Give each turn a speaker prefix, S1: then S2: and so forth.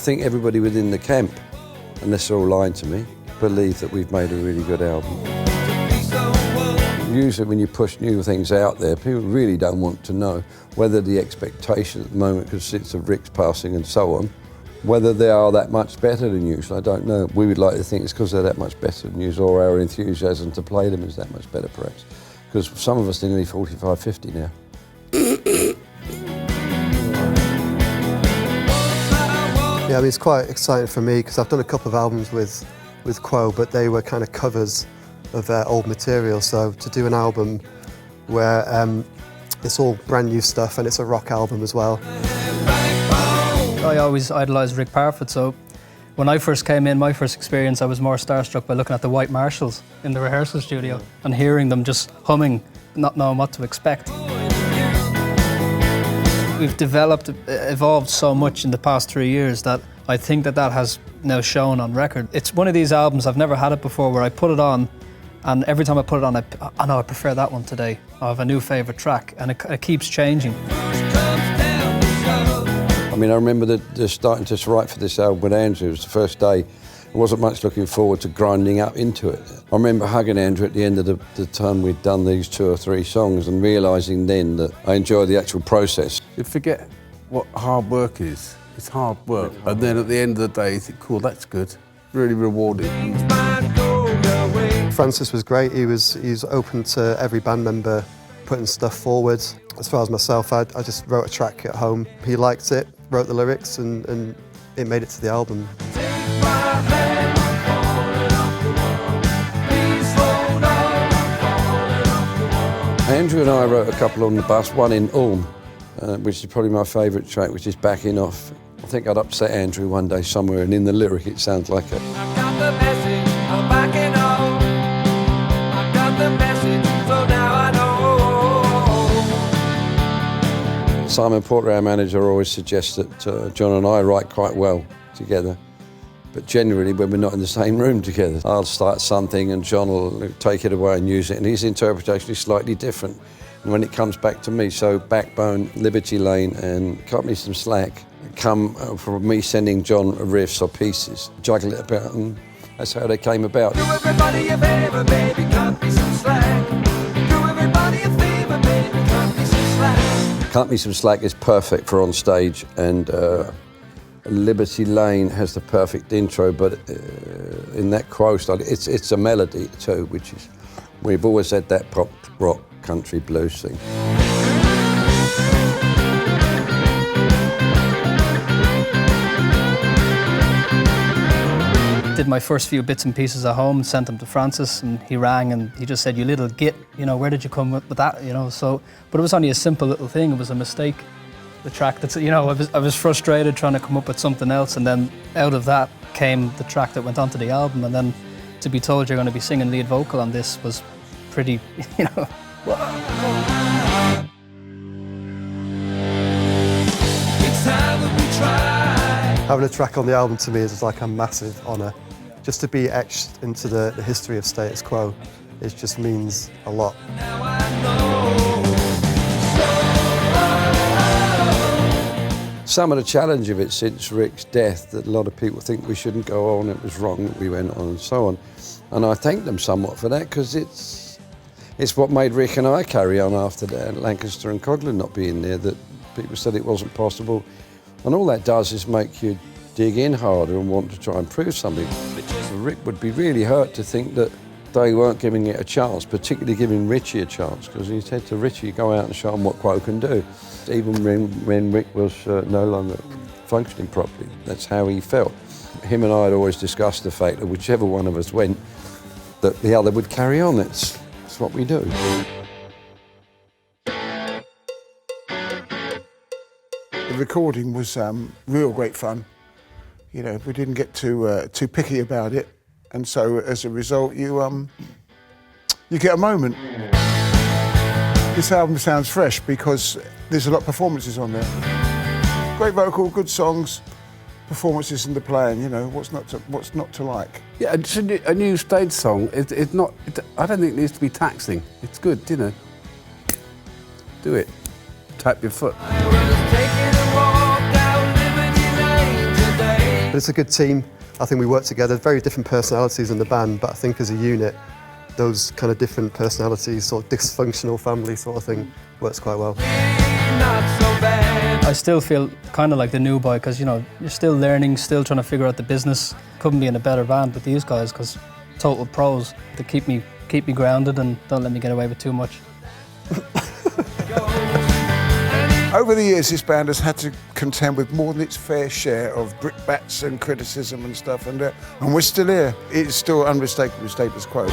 S1: think everybody within the camp, unless they're all lying to me, believe that we've made a really good album. Usually when you push new things out there, people really don't want to know whether the expectation at the moment, because it's of Rick's passing and so on, whether they are that much better than usual. I don't know. We would like to think it's because they're that much better than usual, or our enthusiasm to play them is that much better perhaps. Because some of us are nearly 45, 50 now.
S2: Yeah, I mean, it's quite exciting for me because I've done a couple of albums with Quo, but they were kind of covers of old material. So to do an album where it's all brand new stuff and it's a rock album as well.
S3: I always idolised Rick Parfitt, so when I first came in, my first experience, I was more starstruck by looking at the White Marshalls in the rehearsal studio and hearing them just humming, not knowing what to expect. We've evolved so much in the past 3 years that I think that has now shown on record. It's one of these albums, I've never had it before, where I put it on and every time I put it on, I know I prefer that one today. I have a new favourite track and it keeps changing.
S1: I mean, I remember the starting to write for this album with Andrew. It was the first day. I wasn't much looking forward to grinding up into it. I remember hugging Andrew at the end of the time we'd done these 2 or 3 songs and realising then that I enjoyed the actual process.
S4: You forget what hard work is. It's hard work. And then at the end of the day, you think, cool, that's good. Really rewarding.
S2: Francis was great. He's open to every band member putting stuff forward. As far as myself, I just wrote a track at home. He liked it, wrote the lyrics, and it made it to the album.
S1: Andrew and I wrote a couple on the bus, one in Ulm, which is probably my favourite track, which is Backing Off. I think I'd upset Andrew one day somewhere, and in the lyric it sounds like it.
S5: I've got the message, I'm backing off. I've got the message, so now I know.
S1: Simon Porter, our manager, always suggests that John and I write quite well together. But generally, when we're not in the same room together, I'll start something and John will take it away and use it, and his interpretation is slightly different when it comes back to me. So Backbone, Liberty Lane and Cut Me Some Slack come from me sending John riffs or pieces, juggle it about, and that's how they came about.
S5: Do everybody a favor, baby, cut me some slack. Do everybody a favor, baby, cut me some slack.
S1: Cut Me Some Slack is perfect for on stage, and Liberty Lane has the perfect intro, but in that Quo style, it's a melody too, which is, we've always had that pop, rock, country, blues thing.
S3: Did my first few bits and pieces at home, sent them to Francis, and he rang and he just said, "You little git, you know, where did you come with that?" You know, so, but it was only a simple little thing. It was a mistake. The track that's, you know, I was frustrated trying to come up with something else, and then out of that came the track that went onto the album. And then to be told you're going to be singing lead vocal on this was pretty, you know.
S5: It's time that we try.
S2: Having a track on the album to me is like a massive honour. Just to be etched into the history of Status Quo, it just means a lot.
S5: Now I know.
S1: Some of the challenge of it since Rick's death, that a lot of people think we shouldn't go on, it was wrong that we went on and so on. And I thank them somewhat for that, because it's what made Rick and I carry on after that, Lancaster and Coghlan not being there, that people said it wasn't possible. And all that does is make you dig in harder and want to try and prove something. Rick would be really hurt to think that they weren't giving it a chance, particularly giving Richie a chance, because he said to Richie, go out and show him what Quo can do. Even when Rick was no longer functioning properly, that's how he felt. Him and I had always discussed the fact that whichever one of us went, that the other would carry on. It's what we do.
S6: The recording was real great fun. You know, we didn't get too picky about it, and so as a result, you get a moment. This album sounds fresh because there's a lot of performances on there. Great vocal, good songs, performances in the playing. You know, what's not to like?
S4: Yeah, it's a new stage song. I don't think it needs to be taxing. It's good, you know. Do it. Tap your foot.
S5: I was taking a walk down Liberty Lane today.
S2: But it's a good team. I think we work together. Very different personalities in the band, but I think as a unit, those kind of different personalities, sort of dysfunctional family sort of thing, works quite well.
S3: I still feel kind of like the new boy because, you know, you're still learning, still trying to figure out the business. Couldn't be in a better band with these guys because total pros. They keep me grounded and don't let me get away with too much.
S6: Over the years, this band has had to contend with more than its fair share of brickbats and criticism and stuff, and we're still here. It's still unmistakably status quo.